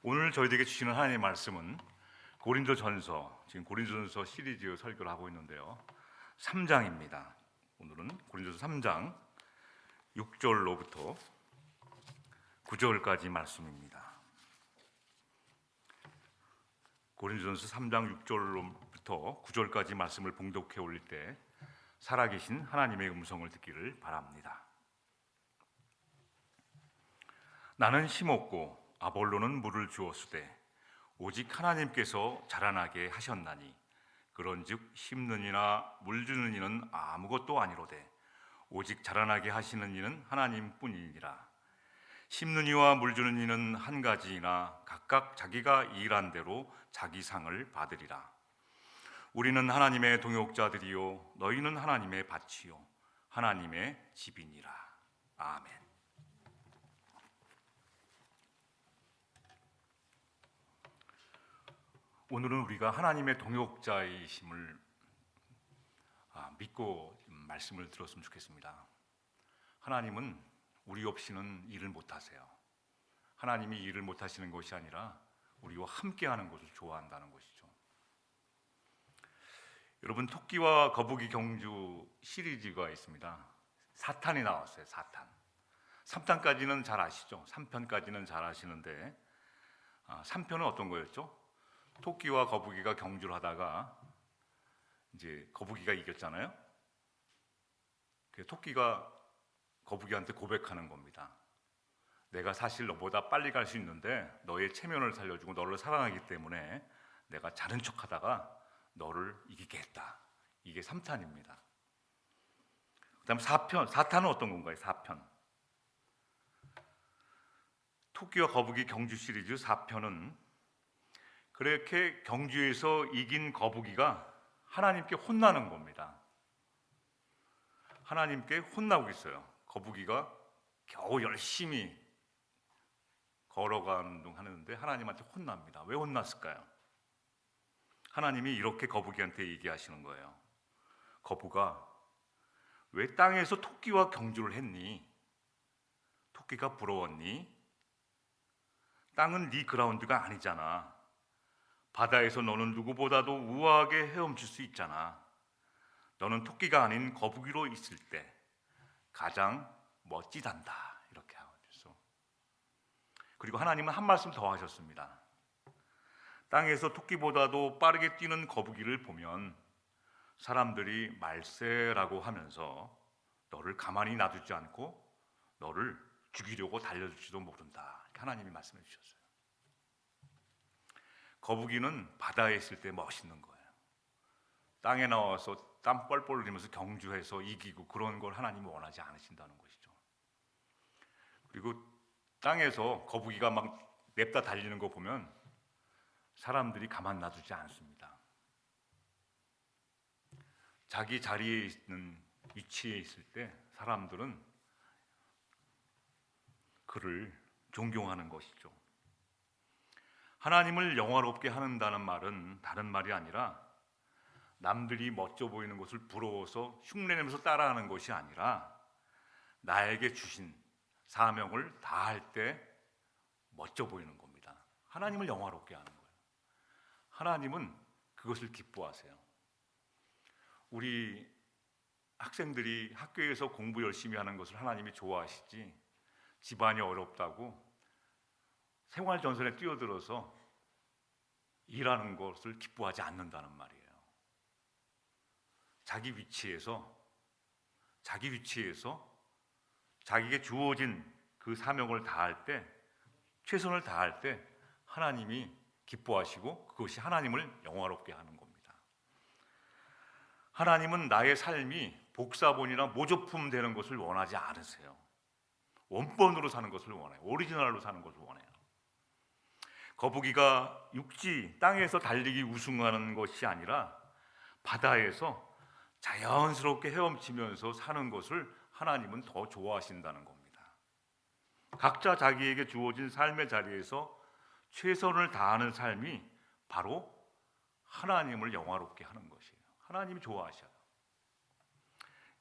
오늘 저희에게 주시는 하나님의 말씀은 고린도전서, 지금 고린도전서 시리즈 설교를 하고 있는데요, 3장입니다. 오늘은 고린도전서 3장 6절로부터 9절까지 말씀입니다. 고린도전서 3장 6절로부터 9절까지 말씀을 봉독해 올릴 때 살아계신 하나님의 음성을 듣기를 바랍니다. 나는 심었고 아볼로는 물을 주었으되 오직 하나님께서 자라나게 하셨나니 그런즉 심는 이나 물 주는 이는 아무것도 아니로되 오직 자라나게 하시는 이는 하나님뿐이니라. 심는 이와 물 주는 이는 한 가지이나 각각 자기가 일한 대로 자기 상을 받으리라. 우리는 하나님의 동역자들이요 너희는 하나님의 밭이요 하나님의 집이니라. 아멘. 오늘은 우리가 하나님의 동역자이심을 믿고 말씀을 들었으면 좋겠습니다. 하나님은 우리 없이는 일을 못하세요. 하나님이 일을 못하시는 것이 아니라 우리와 함께하는 것을 좋아한다는 것이죠. 여러분, 토끼와 거북이 경주 시리즈가 있습니다. 4탄이 나왔어요. 4탄. 3탄까지는 잘 아시죠? 3편까지는 잘 아시는데 3편은 어떤 거였죠? 토끼와 거북이가 경주를 하다가 이제 거북이가 이겼잖아요. 토끼가 거북이한테 고백하는 겁니다. 내가 사실 너보다 빨리 갈 수 있는데 너의 체면을 살려주고 너를 사랑하기 때문에 내가 자는 척하다가 너를 이기겠다. 이게 3탄입니다. 그다음 4탄은 어떤 건가요? 4편. 토끼와 거북이 경주 시리즈 4편은 그렇게 경주에서 이긴 거북이가 하나님께 혼나는 겁니다. 하나님께 혼나고 있어요. 거북이가 겨우 열심히 걸어가는 둥 하는데 하나님한테 혼납니다. 왜 혼났을까요? 하나님이 이렇게 거북이한테 얘기하시는 거예요. 거북아, 왜 땅에서 토끼와 경주를 했니? 토끼가 부러웠니? 땅은 네 그라운드가 아니잖아. 바다에서 너는 누구보다도 우아하게 헤엄칠 수 있잖아. 너는 토끼가 아닌 거북이로 있을 때 가장 멋지단다. 이렇게 하셨어. 그리고 하나님은 한 말씀 더 하셨습니다. 땅에서 토끼보다도 빠르게 뛰는 거북이를 보면 사람들이 말세라고 하면서 너를 가만히 놔두지 않고 너를 죽이려고 달려들지도 모른다. 이렇게 하나님이 말씀해 주셨어요. 거북이는 바다에 있을 때 멋있는 거예요. 땅에 나와서 땀 뻘뻘 흘리면서 경주해서 이기고 그런 걸 하나님이 원하지 않으신다는 것이죠. 그리고 땅에서 거북이가 막 냅다 달리는 거 보면 사람들이 가만 놔두지 않습니다. 자기 자리에 있는 위치에 있을 때 사람들은 그를 존경하는 것이죠. 하나님을 영화롭게 한다는 말은 다른 말이 아니라 남들이 멋져 보이는 것을 부러워서 흉내내면서 따라하는 것이 아니라 나에게 주신 사명을 다할 때 멋져 보이는 겁니다. 하나님을 영화롭게 하는 거예요. 하나님은 그것을 기뻐하세요. 우리 학생들이 학교에서 공부 열심히 하는 것을 하나님이 좋아하시지 집안이 어렵다고 생활전선에 뛰어들어서 일하는 것을 기뻐하지 않는다는 말이에요. 자기 위치에서 자기에게 주어진 그 사명을 다할 때, 최선을 다할 때 하나님이 기뻐하시고 그것이 하나님을 영화롭게 하는 겁니다. 하나님은 나의 삶이 복사본이나 모조품 되는 것을 원하지 않으세요. 원본으로 사는 것을 원해요. 오리지널로 사는 것을 원해요. 거북이가 육지, 땅에서 달리기 우승하는 것이 아니라 바다에서 자연스럽게 헤엄치면서 사는 것을 하나님은 더 좋아하신다는 겁니다. 각자 자기에게 주어진 삶의 자리에서 최선을 다하는 삶이 바로 하나님을 영화롭게 하는 것이에요. 하나님이 좋아하셔요.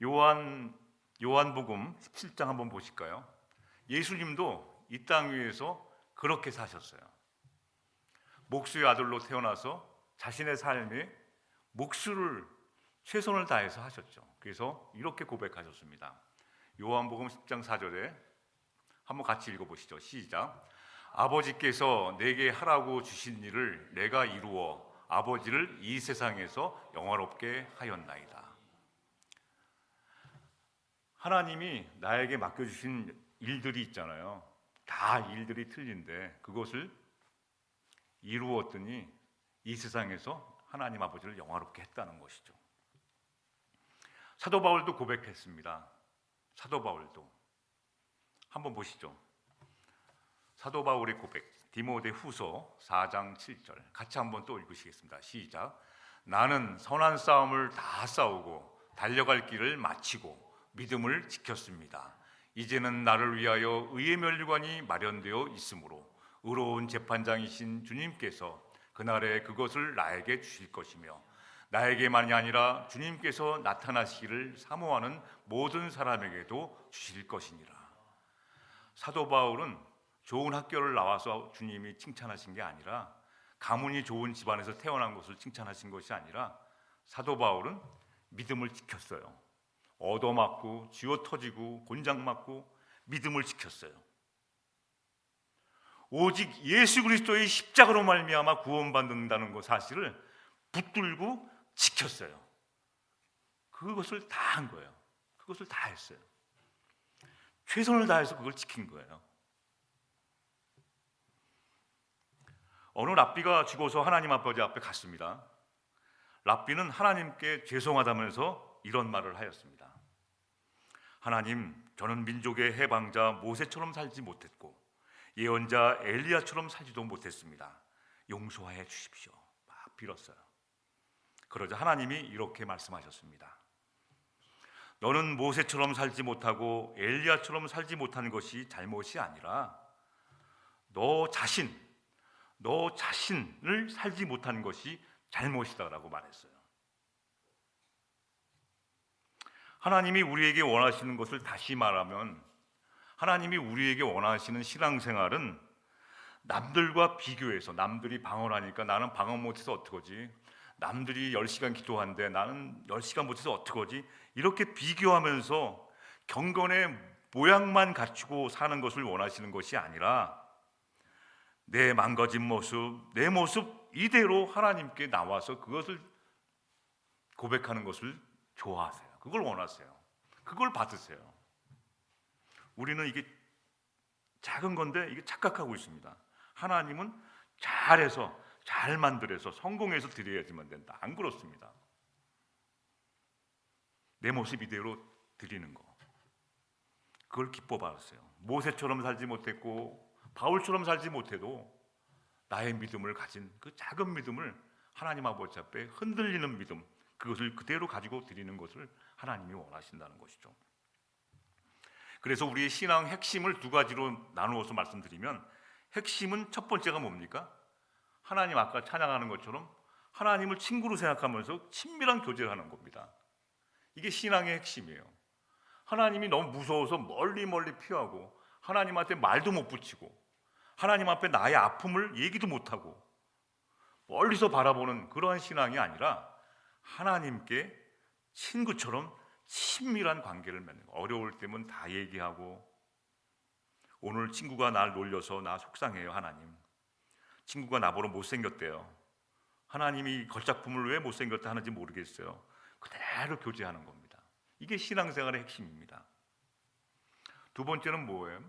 요한복음 17장 한번 보실까요? 예수님도 이 땅 위에서 그렇게 사셨어요. 목수의 아들로 태어나서 자신의 삶에 목수를 최선을 다해서 하셨죠. 그래서 이렇게 고백하셨습니다. 요한복음 10장 4절에 한번 같이 읽어보시죠. 시작. 아버지께서 내게 하라고 주신 일을 내가 이루어 아버지를 이 세상에서 영화롭게 하였나이다. 하나님이 나에게 맡겨주신 일들이 있잖아요. 다 일들이 틀린데 그것을 이루었더니 이 세상에서 하나님 아버지를 영화롭게 했다는 것이죠. 사도 바울도 고백했습니다. 사도 바울도 한번 보시죠. 사도 바울의 고백, 디모데 후서 4장 7절 같이 한번 또 읽으시겠습니다. 시작. 나는 선한 싸움을 다 싸우고 달려갈 길을 마치고 믿음을 지켰습니다. 이제는 나를 위하여 의의 면류관이 마련되어 있으므로 의로운 재판장이신 주님께서 그날에 그것을 나에게 주실 것이며 나에게만이 아니라 주님께서 나타나시기를 사모하는 모든 사람에게도 주실 것이니라. 사도 바울은 좋은 학교를 나와서 주님이 칭찬하신 게 아니라 가문이 좋은 집안에서 태어난 것을 칭찬하신 것이 아니라 사도 바울은 믿음을 지켰어요. 얻어맞고 쥐어터지고 곤장맞고 믿음을 지켰어요. 오직 예수 그리스도의 십자가로 말미암아 구원받는다는 것 사실을 붙들고 지켰어요. 그것을 다 한 거예요. 그것을 다 했어요. 최선을 다해서 그걸 지킨 거예요. 어느 랍비가 죽어서 하나님 아버지 앞에 갔습니다. 랍비는 하나님께 죄송하다면서 이런 말을 하였습니다. 하나님, 저는 민족의 해방자 모세처럼 살지 못했고 예언자 엘리야처럼 살지도 못했습니다. 용서해 주십시오. 막 빌었어요. 그러자 하나님이 이렇게 말씀하셨습니다. 너는 모세처럼 살지 못하고 엘리야처럼 살지 못한 것이 잘못이 아니라 너 자신을 살지 못한 것이 잘못이다라고 말했어요. 하나님이 우리에게 원하시는 것을 다시 말하면 하나님이 우리에게 원하시는 신앙생활은 남들과 비교해서 남들이 방언하니까 나는 방언 못해서 어떡하지? 남들이 10시간 기도하는데 나는 10시간 못해서 어떡하지? 이렇게 비교하면서 경건의 모양만 갖추고 사는 것을 원하시는 것이 아니라 내 망가진 모습, 내 모습 이대로 하나님께 나와서 그것을 고백하는 것을 좋아하세요. 그걸 원하세요. 그걸 받으세요. 우리는 이게 작은 건데 이게 착각하고 있습니다. 하나님은 잘해서 잘 만들어서 성공해서 드려야지만 된다. 안 그렇습니다. 내 모습 이대로 드리는 거, 그걸 기뻐 받으세요. 모세처럼 살지 못했고 바울처럼 살지 못해도 나의 믿음을 가진 그 작은 믿음을 하나님 아버지 앞에 흔들리는 믿음, 그것을 그대로 가지고 드리는 것을 하나님이 원하신다는 것이죠. 그래서 우리의 신앙 핵심을 두 가지로 나누어서 말씀드리면, 핵심은 첫 번째가 뭡니까? 하나님 아까 찬양하는 것처럼 하나님을 친구로 생각하면서 친밀한 교제를 하는 겁니다. 이게 신앙의 핵심이에요. 하나님이 너무 무서워서 멀리 피하고 하나님한테 말도 못 붙이고 하나님 앞에 나의 아픔을 얘기도 못하고 멀리서 바라보는 그러한 신앙이 아니라 하나님께 친구처럼 친밀한 관계를 맺는 거예요. 어려울 때면 다 얘기하고, 오늘 친구가 날 놀려서 나 속상해요. 하나님, 친구가 나보러 못생겼대요. 하나님이 걸작품을 왜 못생겼다 하는지 모르겠어요. 그대로 교제하는 겁니다. 이게 신앙생활의 핵심입니다. 두 번째는 뭐예요?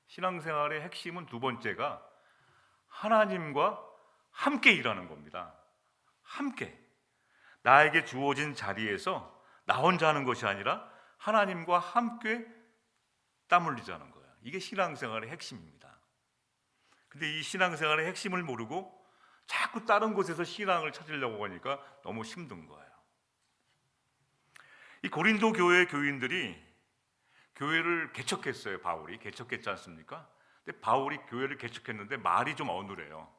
신앙생활의 핵심은 두 번째가 하나님과 함께 일하는 겁니다. 함께, 나에게 주어진 자리에서 나 혼자 하는 것이 아니라 하나님과 함께 땀 흘리자는 거예요. 이게 신앙생활의 핵심입니다. 근데 이 신앙생활의 핵심을 모르고 자꾸 다른 곳에서 신앙을 찾으려고 하니까 너무 힘든 거예요. 이 고린도 교회 교인들이 교회를 개척했어요. 바울이 개척했지 않습니까? 근데 바울이 교회를 개척했는데 말이 좀 어눌해요.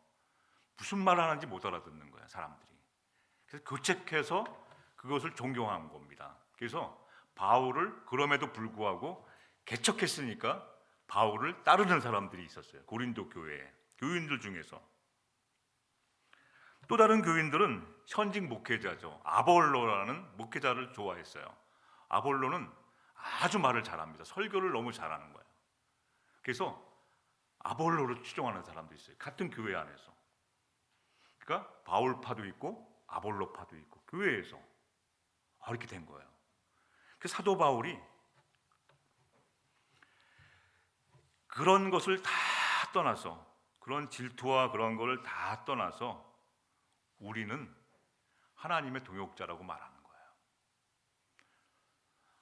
무슨 말 하는지 못 알아듣는 거야, 사람들이. 그래서 교책해서 그것을 존경한 겁니다. 그래서 바울을 그럼에도 불구하고 개척했으니까 바울을 따르는 사람들이 있었어요. 고린도 교회에, 교인들 중에서. 또 다른 교인들은 현직 목회자죠. 아볼로라는 목회자를 좋아했어요. 아볼로는 아주 말을 잘합니다. 설교를 너무 잘하는 거예요. 그래서 아볼로를 추종하는 사람도 있어요. 같은 교회 안에서. 그러니까 바울파도 있고 아볼로파도 있고 교회에서 이렇게 된 거예요. 그 사도 바울이 그런 것을 다 떠나서, 그런 질투와 그런 걸 다 떠나서 우리는 하나님의 동역자라고 말하는 거예요.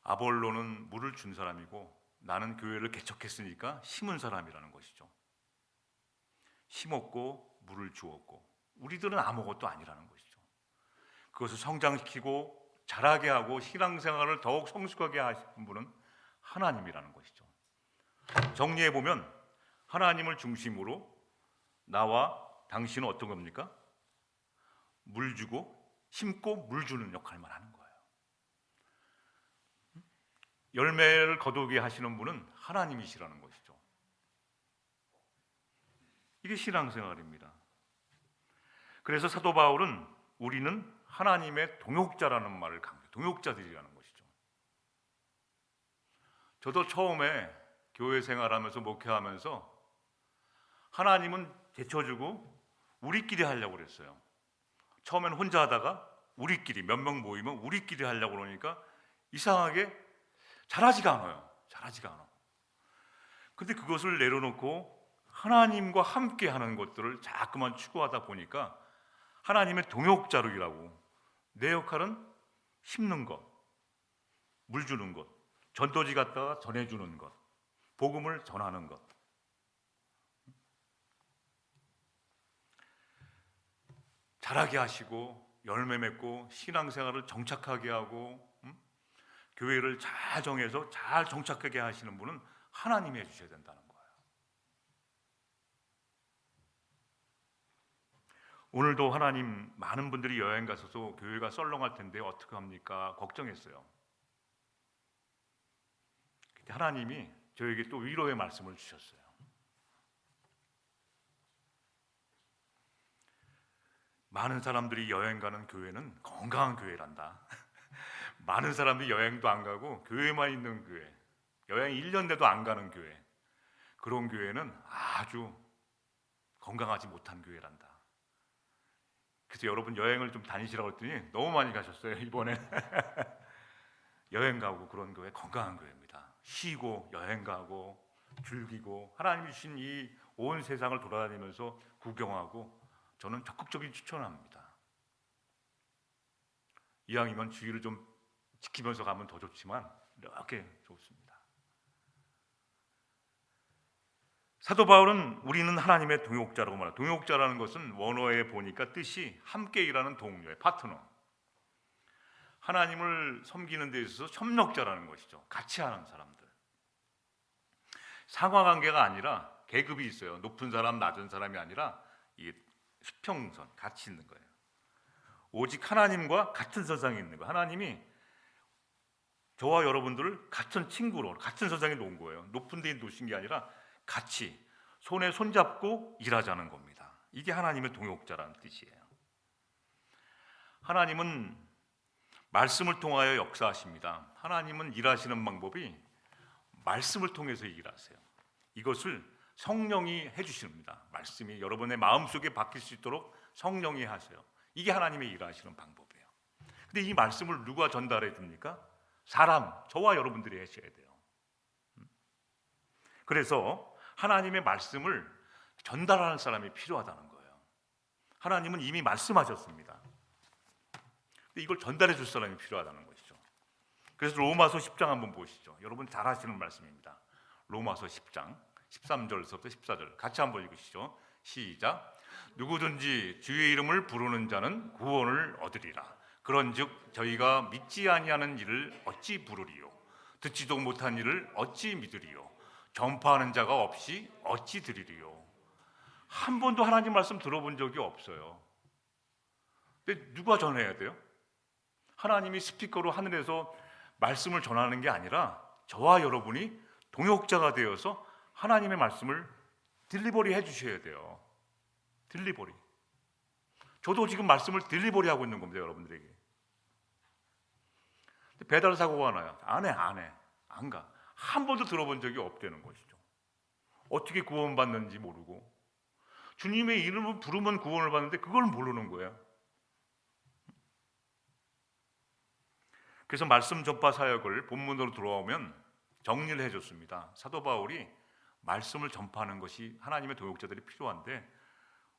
아볼로는 물을 준 사람이고 나는 교회를 개척했으니까 심은 사람이라는 것이죠. 심었고 물을 주었고 우리들은 아무것도 아니라는 것이죠. 그것을 성장시키고 자라게 하고 신앙생활을 더욱 성숙하게 하시는 분은 하나님이라는 것이죠. 정리해보면 하나님을 중심으로 나와 당신은 어떤 겁니까? 물 주고 심고 물 주는 역할만 하는 거예요. 열매를 거두게 하시는 분은 하나님이시라는 것이죠. 이게 신앙생활입니다. 그래서 사도 바울은 우리는 하나님의 동역자라는 말을 강조해요. 동역자들이라는 것이죠. 저도 처음에 교회 생활하면서 목회하면서 하나님은 제쳐주고 우리끼리 하려고 그랬어요. 처음에는 혼자 하다가 우리끼리 몇 명 모이면 우리끼리 하려고 그러니까 이상하게 잘하지가 않아요. 근데 그것을 내려놓고 하나님과 함께 하는 것들을 자꾸만 추구하다 보니까 하나님의 동역자로라고, 내 역할은 심는 것, 물 주는 것, 전도지 갔다가 전해주는 것, 복음을 전하는 것. 자라게 하시고 열매 맺고 신앙생활을 정착하게 하고 교회를 잘 정해서 잘 정착하게 하시는 분은 하나님이 해주셔야 된다는 거예요. 오늘도 하나님, 많은 분들이 여행 가셔서 교회가 썰렁할 텐데 어떻게 합니까? 걱정했어요. 그때 하나님이 저에게 또 위로의 말씀을 주셨어요. 많은 사람들이 여행 가는 교회는 건강한 교회란다. 많은 사람들이 여행도 안 가고 교회만 있는 교회, 여행 1년 내도 안 가는 교회, 그런 교회는 아주 건강하지 못한 교회란다. 그래서 여러분 여행을 좀 다니시라고 했더니 너무 많이 가셨어요. 이번에 여행 가고 그런 교회 건강한 교회입니다. 쉬고 여행 가고 즐기고 하나님이 주신 이 온 세상을 돌아다니면서 구경하고 저는 적극적인 추천합니다. 이왕이면 주의를 좀 지키면서 가면 더 좋지만 이렇게 좋습니다. 사도 바울은 우리는 하나님의 동역자라고 말해요. 동역자라는 것은 원어에 보니까 뜻이 함께 일하는 동료예요. 파트너. 하나님을 섬기는 데 있어서 협력자라는 것이죠. 같이 하는 사람들. 상하관계가 아니라 계급이 있어요. 높은 사람, 낮은 사람이 아니라 이 수평선, 같이 있는 거예요. 오직 하나님과 같은 선상에 있는 거예요. 하나님이 저와 여러분들을 같은 친구로, 같은 선상에 놓은 거예요. 높은 데에 놓으신 게 아니라 같이 손에 손잡고 일하자는 겁니다. 이게 하나님의 동역자라는 뜻이에요. 하나님은 말씀을 통하여 역사하십니다. 하나님은 일하시는 방법이 말씀을 통해서 일하세요. 이것을 성령이 해주십니다. 말씀이 여러분의 마음속에 박힐 수 있도록 성령이 하세요. 이게 하나님의 일하시는 방법이에요. 근데 이 말씀을 누가 전달해 줍니까? 사람, 저와 여러분들이 하셔야 돼요. 그래서 하나님의 말씀을 전달하는 사람이 필요하다는 거예요. 하나님은 이미 말씀하셨습니다. 근데 이걸 전달해 줄 사람이 필요하다는 것이죠. 그래서 로마서 10장 한번 보시죠. 여러분 잘 아시는 말씀입니다. 로마서 10장 13절부터 14절 같이 한번 읽으시죠. 시작. 누구든지 주의 이름을 부르는 자는 구원을 얻으리라. 그런즉 저희가 믿지 아니하는 일을 어찌 부르리요? 듣지도 못한 일을 어찌 믿으리요? 전파하는 자가 없이 어찌 들으리요? 한 번도 하나님 말씀 들어본 적이 없어요. 근데 누가 전해야 돼요? 하나님이 스피커로 하늘에서 말씀을 전하는 게 아니라 저와 여러분이 동역자가 되어서 하나님의 말씀을 딜리버리 해주셔야 돼요. 딜리버리. 저도 지금 말씀을 딜리버리 하고 있는 겁니다, 여러분들에게. 배달 사고가 나요. 안 해. 안 가. 한 번도 들어본 적이 없다는 것이죠. 어떻게 구원받는지 모르고 주님의 이름을 부르면 구원을 받는데 그걸 모르는 거예요. 그래서 말씀 전파 사역을 본문으로 들어오면 정리를 해줬습니다. 사도 바울이 말씀을 전파하는 것이 하나님의 동역자들이 필요한데,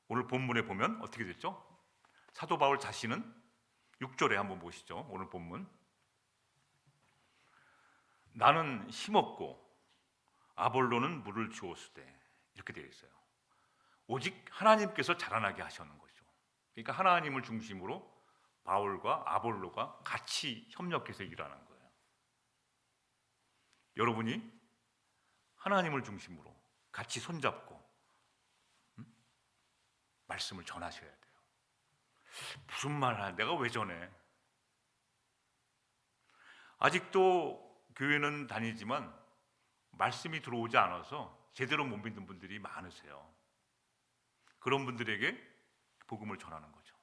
오늘 본문에 보면 어떻게 됐죠? 사도 바울 자신은 6절에 한번 보시죠. 오늘 본문. 나는 심었고 아볼로는 물을 주었으되, 이렇게 되어 있어요. 오직 하나님께서 자라나게 하셨는 거죠. 그러니까 하나님을 중심으로 바울과 아볼로가 같이 협력해서 일하는 거예요. 여러분이 하나님을 중심으로 같이 손잡고 말씀을 전하셔야 돼요. 무슨 말을 내가 왜 전해? 아직도 교회는 다니지만 말씀이 들어오지 않아서 제대로 못 믿는 분들이 많으세요. 그런 분들에게 복음을 전하는 거죠.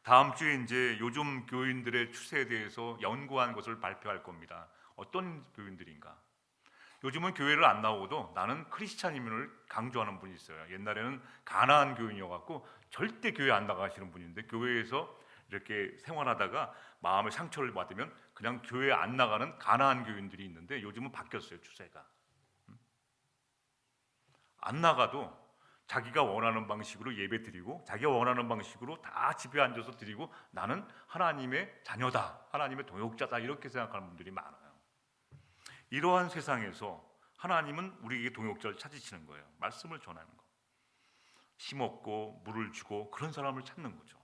다음 주에 이제 요즘 교인들의 추세에 대해서 연구한 것을 발표할 겁니다. 어떤 교인들인가? 요즘은 교회를 안 나오고도 나는 크리스찬임을 강조하는 분이 있어요. 옛날에는 가나안 교인이어갖고 절대 교회 안 나가시는 분인데, 교회에서 이렇게 생활하다가 마음의 상처를 받으면 그냥 교회 안 나가는 가나안 교인들이 있는데, 요즘은 바뀌었어요, 추세가. 안 나가도 자기가 원하는 방식으로 예배 드리고 자기가 원하는 방식으로 다 집에 앉아서 드리고, 나는 하나님의 자녀다, 하나님의 동역자다, 이렇게 생각하는 분들이 많아요. 이러한 세상에서 하나님은 우리에게 동역자를 찾으시는 거예요. 말씀을 전하는 거. 심었고 물을 주고 그런 사람을 찾는 거죠.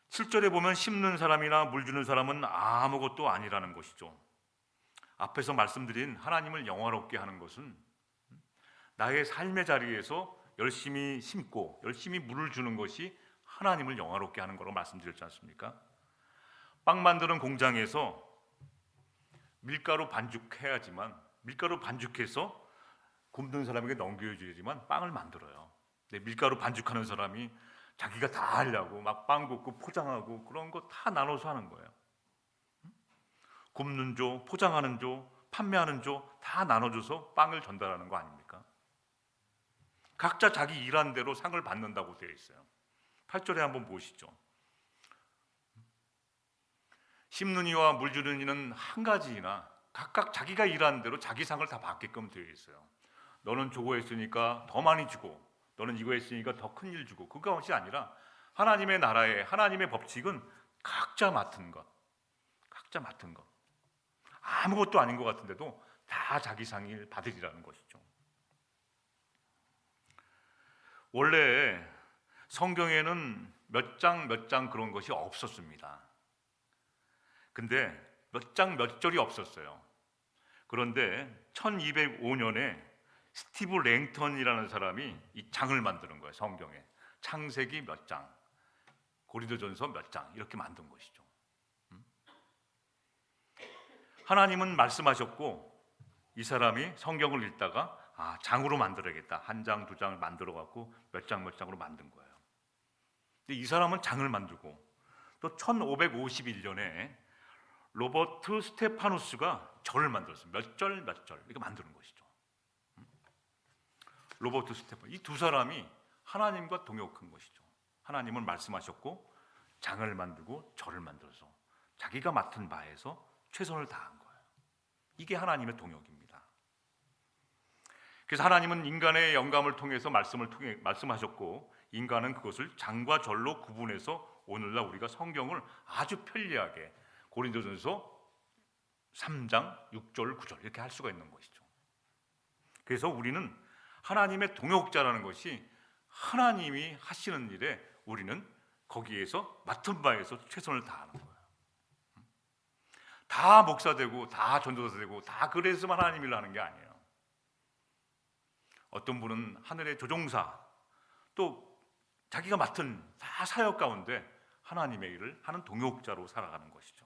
7절에 보면 심는 사람이나 물 주는 사람은 아무것도 아니라는 것이죠. 앞에서 말씀드린 하나님을 영화롭게 하는 것은 나의 삶의 자리에서 열심히 심고 열심히 물을 주는 것이 하나님을 영화롭게 하는 거라고 말씀드렸지 않습니까? 빵 만드는 공장에서 밀가루 반죽해야지만, 밀가루 반죽해서 굽는 사람에게 넘겨줘야지만 빵을 만들어요. 근데 밀가루 반죽하는 사람이 자기가 다 하려고 막 빵 굽고 포장하고 그런 거 다 나눠서 하는 거예요. 굽는 조, 포장하는 조, 판매하는 조 다 나눠줘서 빵을 전달하는 거 아닙니까? 각자 자기 일한 대로 상을 받는다고 되어 있어요. 8절에 한번 보시죠. 심는 이와 물 주는 이는 한 가지이나 각각 자기가 일한 대로 자기 상을 다 받게끔 되어 있어요. 너는 저거 했으니까 더 많이 주고, 너는 이거 했으니까 더 큰 일 주고, 그것이 아니라 하나님의 나라에 하나님의 법칙은 각자 맡은 것, 각자 맡은 것, 아무것도 아닌 것 같은데도 다 자기 상을 받으리라는 것이죠. 원래 성경에는 몇 장 그런 것이 없었습니다. 근데 몇 장 몇 절이 없었어요. 그런데 1205년에 스티브 랭턴이라는 사람이 이 장을 만드는 거예요. 성경에 창세기 몇 장, 고린도전서 몇 장 이렇게 만든 것이죠. 하나님은 말씀하셨고 이 사람이 성경을 읽다가 장으로 만들어야겠다, 한 장, 두 장을 만들어 갖고 몇 장 몇 장으로 만든 거예요. 근데 이 사람은 장을 만들고 또 1551년에 로버트 스테파누스가 절을 만들었어요. 몇 절 이렇게 만드는 것이죠. 로버트 스테판, 이 두 사람이 하나님과 동역한 것이죠. 하나님은 말씀하셨고 장을 만들고 절을 만들어서 자기가 맡은 바에서 최선을 다한 거예요. 이게 하나님의 동역입니다. 그래서 하나님은 인간의 영감을 통해서 말씀하셨고, 인간은 그것을 장과 절로 구분해서 오늘날 우리가 성경을 아주 편리하게 고린도전서 3장 6절 9절 이렇게 할 수가 있는 것이죠. 그래서 우리는 하나님의 동역자라는 것이 하나님이 하시는 일에 우리는 거기에서 맡은 바에서 최선을 다하는 거예요. 다 목사 되고 다 전도사 되고 다 그래서만 하나님 일을 하는 게 아니에요. 어떤 분은 하늘의 조종사, 또 자기가 맡은 다 사역 가운데 하나님의 일을 하는 동역자로 살아가는 것이죠.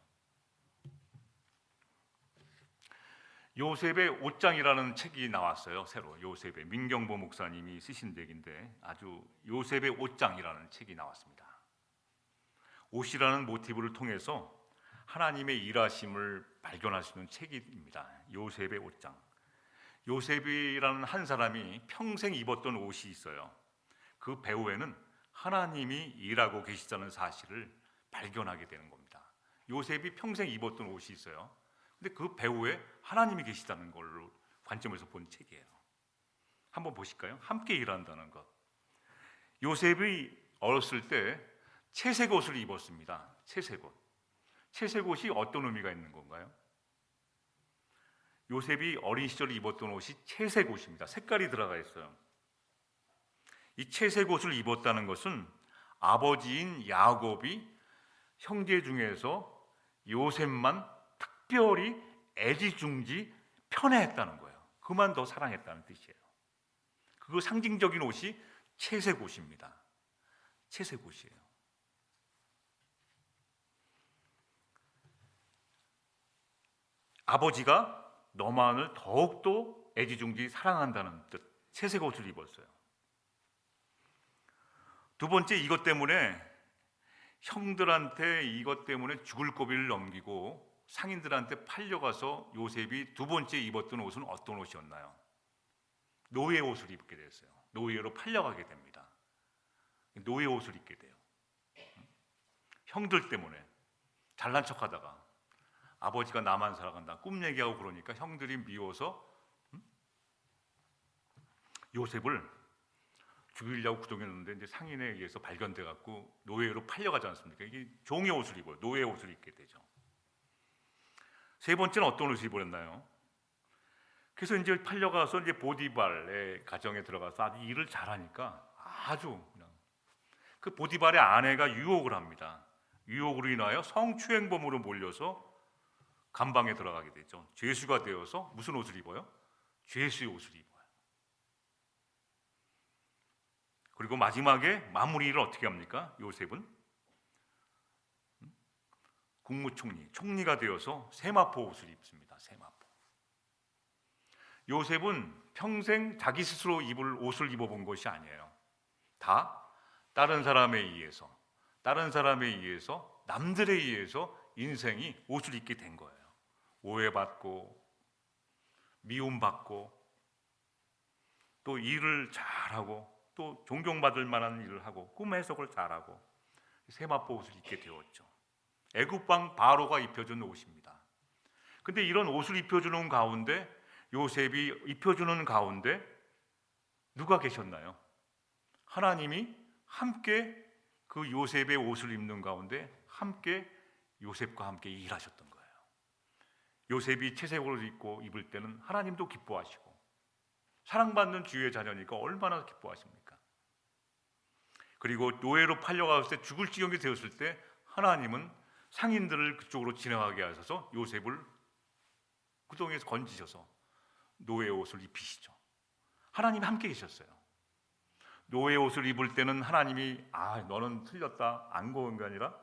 요셉의 옷장이라는 책이 나왔어요. 새로 요셉의 민경보 목사님이 쓰신 책인데 아주 요셉의 옷장이라는 책이 나왔습니다. 옷이라는 모티브를 통해서 하나님의 일하심을 발견할 수 있는 책입니다. 요셉의 옷장. 요셉이라는 한 사람이 평생 입었던 옷이 있어요. 그 배후에는 하나님이 일하고 계시다는 사실을 발견하게 되는 겁니다. 요셉이 평생 입었던 옷이 있어요. 근데 그 배후에 하나님이 계시다는 걸로 관점에서 본 책이에요. 한번 보실까요? 함께 일한다는 것. 요셉이 어렸을 때 채색 옷을 입었습니다. 채색 옷. 채색 옷이 어떤 의미가 있는 건가요? 요셉이 어린 시절에 입었던 옷이 채색 옷입니다. 색깔이 들어가 있어요. 이 채색 옷을 입었다는 것은 아버지인 야곱이 형제 중에서 요셉만 특별히 애지중지 편애했다는 거예요. 그만 더 사랑했다는 뜻이에요. 그 상징적인 옷이 채색 옷입니다. 채색 옷이에요. 아버지가 너만을 더욱더 애지중지 사랑한다는 뜻, 채색 옷을 입었어요. 두 번째, 이것 때문에 형들한테 이것 때문에 죽을 고비를 넘기고 상인들한테 팔려가서 요셉이 두 번째 입었던 옷은 어떤 옷이었나요? 노예 옷을 입게 됐어요. 노예로 팔려가게 됩니다. 노예 옷을 입게 돼요. 형들 때문에 잘난 척하다가 아버지가 나만 살아간다 꿈 얘기하고 그러니까 형들이 미워서 요셉을 죽이려고 구덩이였는데 이제 상인에 의해서 발견돼 갖고 노예로 팔려가지 않습니까? 이게 종의 옷을 입어요. 노예 옷을 입게 되죠. 세 번째는 어떤 옷을 입었나요? 그래서 이제 팔려가서 이제 보디발의 가정에 들어가서 아주 일을 잘하니까 아주 그냥 그 보디발의 아내가 유혹을 합니다. 유혹으로 인하여 성추행범으로 몰려서 감방에 들어가게 되죠. 죄수가 되어서 무슨 옷을 입어요? 죄수의 옷을 입어요. 그리고 마지막에 마무리를 어떻게 합니까? 요셉은 국무총리, 총리가 되어서 세마포 옷을 입습니다. 세마포. 요셉은 평생 자기 스스로 입을 옷을 입어본 것이 아니에요. 다 다른 사람에 의해서, 남들에 의해서 인생이 옷을 입게 된 거예요. 오해받고, 미움받고, 또 일을 잘하고, 또 존경받을 만한 일을 하고, 꿈 해석을 잘하고, 세마포 옷을 입게 되었죠. 애굽왕 바로가 입혀준 옷입니다. 근데 이런 옷을 입혀주는 가운데, 요셉이 입혀주는 가운데 누가 계셨나요? 하나님이 함께 그 요셉의 옷을 입는 가운데 함께 요셉과 함께 일하셨던 거예요. 요셉이 채색 옷을 입고 입을 때는 하나님도 기뻐하시고 사랑받는 주의 자녀니까 얼마나 기뻐하십니까? 그리고 노예로 팔려갔을 때 죽을 지경이 되었을 때 하나님은 상인들을 그쪽으로 지나가게 하셔서 요셉을 구덩이에서 건지셔서 노예 옷을 입히시죠. 하나님이 함께 계셨어요. 노예 옷을 입을 때는 하나님이 너는 틀렸다, 안 고운 게 아니라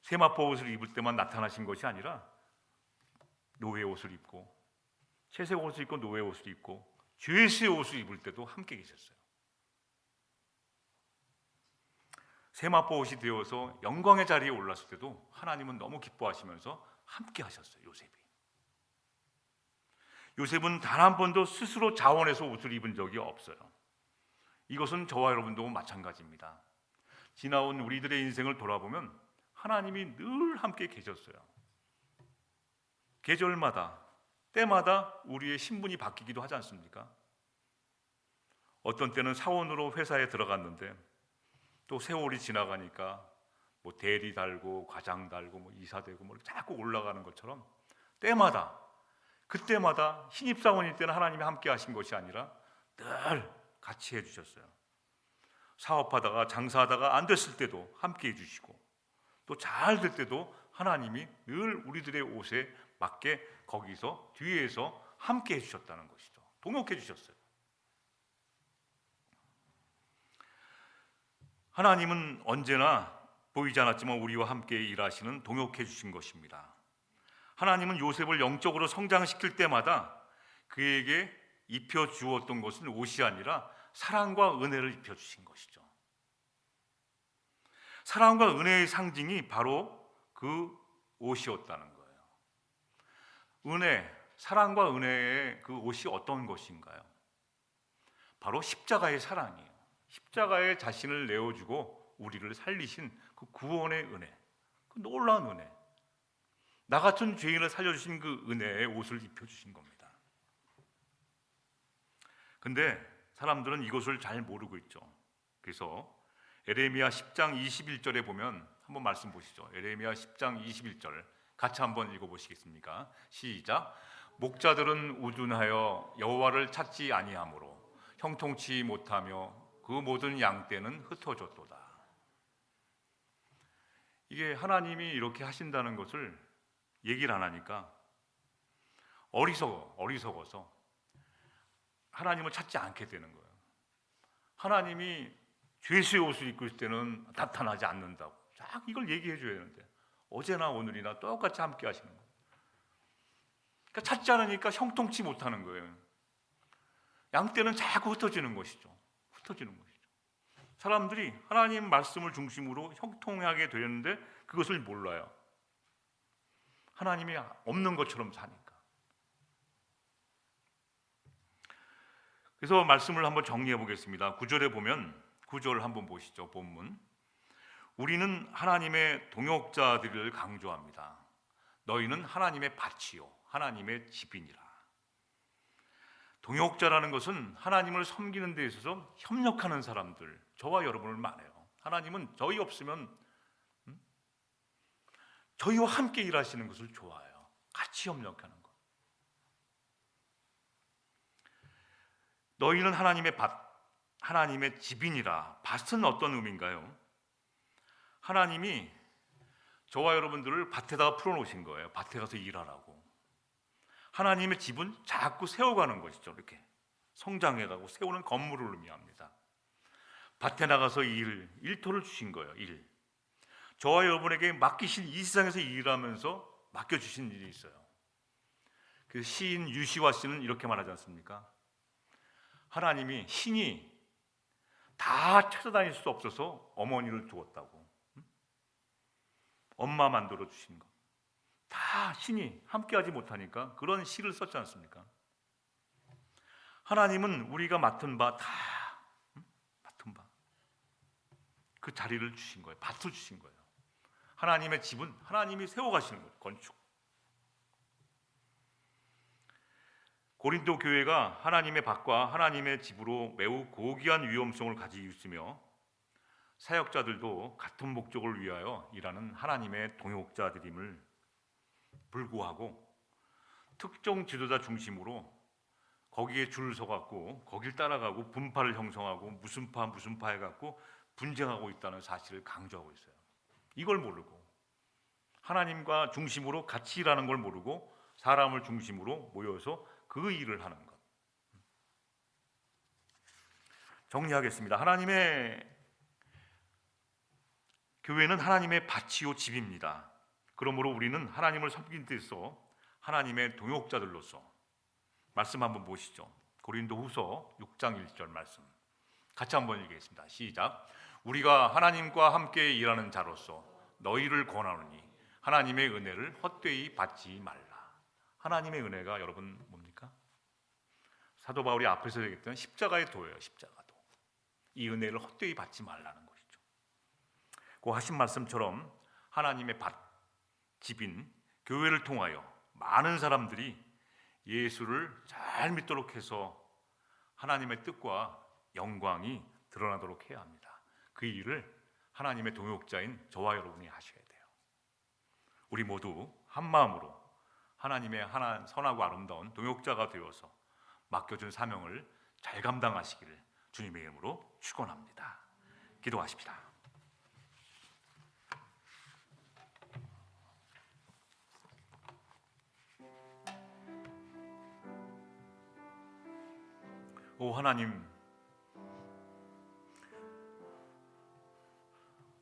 세마포 옷을 입을 때만 나타나신 것이 아니라 노예 옷을 입고 채색 옷을 입고 노예 옷을 입고 죄수의 옷을 입을 때도 함께 계셨어요. 세마포 옷이 되어서 영광의 자리에 올랐을 때도 하나님은 너무 기뻐하시면서 함께 하셨어요. 요셉은 단 한 번도 스스로 자원해서 옷을 입은 적이 없어요. 이것은 저와 여러분도 마찬가지입니다. 지나온 우리들의 인생을 돌아보면 하나님이 늘 함께 계셨어요. 계절마다, 때마다 우리의 신분이 바뀌기도 하지 않습니까? 어떤 때는 사원으로 회사에 들어갔는데 또 세월이 지나가니까 뭐 대리 달고 과장 달고 뭐 이사 되고 뭐 자꾸 올라가는 것처럼 때마다 그때마다 신입사원일 때는 하나님이 함께 하신 것이 아니라 늘 같이 해주셨어요. 사업하다가 장사하다가 안 됐을 때도 함께 해주시고 또 잘 될 때도 하나님이 늘 우리들의 옷에 맞게 거기서 뒤에서 함께 해주셨다는 것이죠. 동역해 주셨어요. 하나님은 언제나 보이지 않았지만 우리와 함께 일하시는 동역해 주신 것입니다. 하나님은 요셉을 영적으로 성장시킬 때마다 그에게 입혀 주었던 것은 옷이 아니라 사랑과 은혜를 입혀 주신 것이죠. 사랑과 은혜의 상징이 바로 그 옷이었다는 거예요. 은혜, 사랑과 은혜의 그 옷이 어떤 것인가요? 바로 십자가의 사랑이에요. 십자가에 자신을 내어주고 우리를 살리신 그 구원의 은혜, 그 놀라운 은혜, 나 같은 죄인을 살려주신 그 은혜의 옷을 입혀주신 겁니다. 근데 사람들은 이것을 잘 모르고 있죠. 그래서 에레미야 10장 21절에 보면 한번 말씀 보시죠. 에레미야 10장 21절 같이 한번 읽어보시겠습니까? 시작. 목자들은 우둔하여 여호와를 찾지 아니하므로 형통치 못하며 그 모든 양떼는 흩어졌도다. 이게 하나님이 이렇게 하신다는 것을 얘기를 안 하니까 어리석어서 하나님을 찾지 않게 되는 거예요. 하나님이 죄수의 옷을 입고 있을 때는 나타나지 않는다고 딱 이걸 얘기해 줘야 되는데 어제나 오늘이나 똑같이 함께 하시는 거예요. 그러니까 찾지 않으니까 형통치 못하는 거예요. 양떼는 자꾸 흩어지는 것이죠. 사람들이 하나님 말씀을 중심으로 형통하게 되는데 그것을 몰라요. 하나님이 없는 것처럼 사니까. 그래서 말씀을 한번 정리해 보겠습니다. 9절에 보면 9절 한번 보시죠. 본문. 우리는 하나님의 동역자들을 강조합니다. 너희는 하나님의 밭이요 하나님의 집이니라. 동역자라는 것은 하나님을 섬기는 데 있어서 협력하는 사람들, 저와 여러분을 말해요. 하나님은 저희 없으면 저희와 함께 일하시는 것을 좋아해요. 같이 협력하는 것. 너희는 하나님의 밭, 하나님의 집이니라. 밭은 어떤 의미인가요? 하나님이 저와 여러분들을 밭에다가 풀어놓으신 거예요. 밭에 가서 일하라고. 하나님의 집은 자꾸 세워가는 것이죠. 이렇게 성장해가고 세우는 건물을 의미합니다. 밭에 나가서 일터를 주신 거예요. 일. 저와 여러분에게 맡기신 이 세상에서 일하면서 맡겨주신 일이 있어요. 그 시인 유시화 씨는 이렇게 말하지 않습니까? 하나님이 신이 다 찾아다닐 수 없어서 어머니를 두었다고. 엄마 만들어 주신 것. 다 신이 함께하지 못하니까 그런 시를 썼지 않습니까? 하나님은 우리가 맡은 바 다 맡은 바 그 자리를 주신 거예요. 밭을 주신 거예요. 하나님의 집은 하나님이 세워가시는 거예요. 건축. 고린도 교회가 하나님의 밭과 하나님의 집으로 매우 고귀한 위험성을 가지고 있으며 사역자들도 같은 목적을 위하여 일하는 하나님의 동역자들임을 불구하고 특정 지도자 중심으로 거기에 줄을 서갖고 거길 따라가고 분파를 형성하고 무슨 파 해갖고 분쟁하고 있다는 사실을 강조하고 있어요. 이걸 모르고 하나님과 중심으로 같이 일하는 걸 모르고 사람을 중심으로 모여서 그 일을 하는 것. 정리하겠습니다. 하나님의 교회는 하나님의 밭이요 집입니다. 그러므로 우리는 하나님을 섬긴 데서 하나님의 동역자들로서 말씀 한번 보시죠. 고린도후서 6장 1절 말씀 같이 한번 읽겠습니다. 시작. 우리가 하나님과 함께 일하는 자로서 너희를 권하노니 하나님의 은혜를 헛되이 받지 말라. 하나님의 은혜가 여러분 뭡니까? 사도 바울이 앞에서 얘기했던 십자가의 도예요. 십자가도. 이 은혜를 헛되이 받지 말라는 것이죠. 그 하신 말씀처럼 하나님의 밭, 집인 교회를 통하여 많은 사람들이 예수를 잘 믿도록 해서 하나님의 뜻과 영광이 드러나도록 해야 합니다. 그 일을 하나님의 동역자인 저와 여러분이 하셔야 돼요. 우리 모두 한 마음으로 하나님의 하나 선하고 아름다운 동역자가 되어서 맡겨준 사명을 잘 감당하시기를 주님의 이름으로 축원합니다. 기도하십시다. 오 하나님,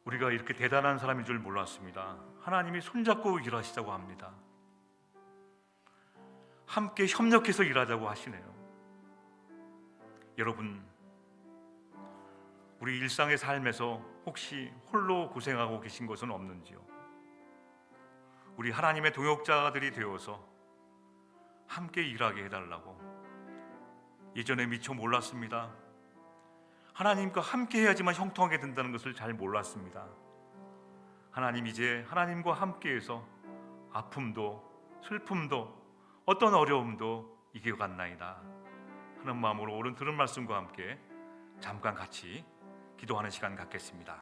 우리가 이렇게 대단한 사람인 줄 몰랐습니다. 하나님이 손잡고 일하시자고 합니다. 함께 협력해서 일하자고 하시네요. 여러분, 우리 일상의 삶에서 혹시 홀로 고생하고 계신 것은 없는지요? 우리 하나님의 동역자들이 되어서 함께 일하게 해달라고. 예전에 미처 몰랐습니다. 하나님과 함께 해야지만 형통하게 된다는 것을 잘 몰랐습니다. 하나님, 이제 하나님과 함께해서 아픔도 슬픔도 어떤 어려움도 이겨갔나이다 하는 마음으로 오늘 들은 말씀과 함께 잠깐 같이 기도하는 시간 갖겠습니다.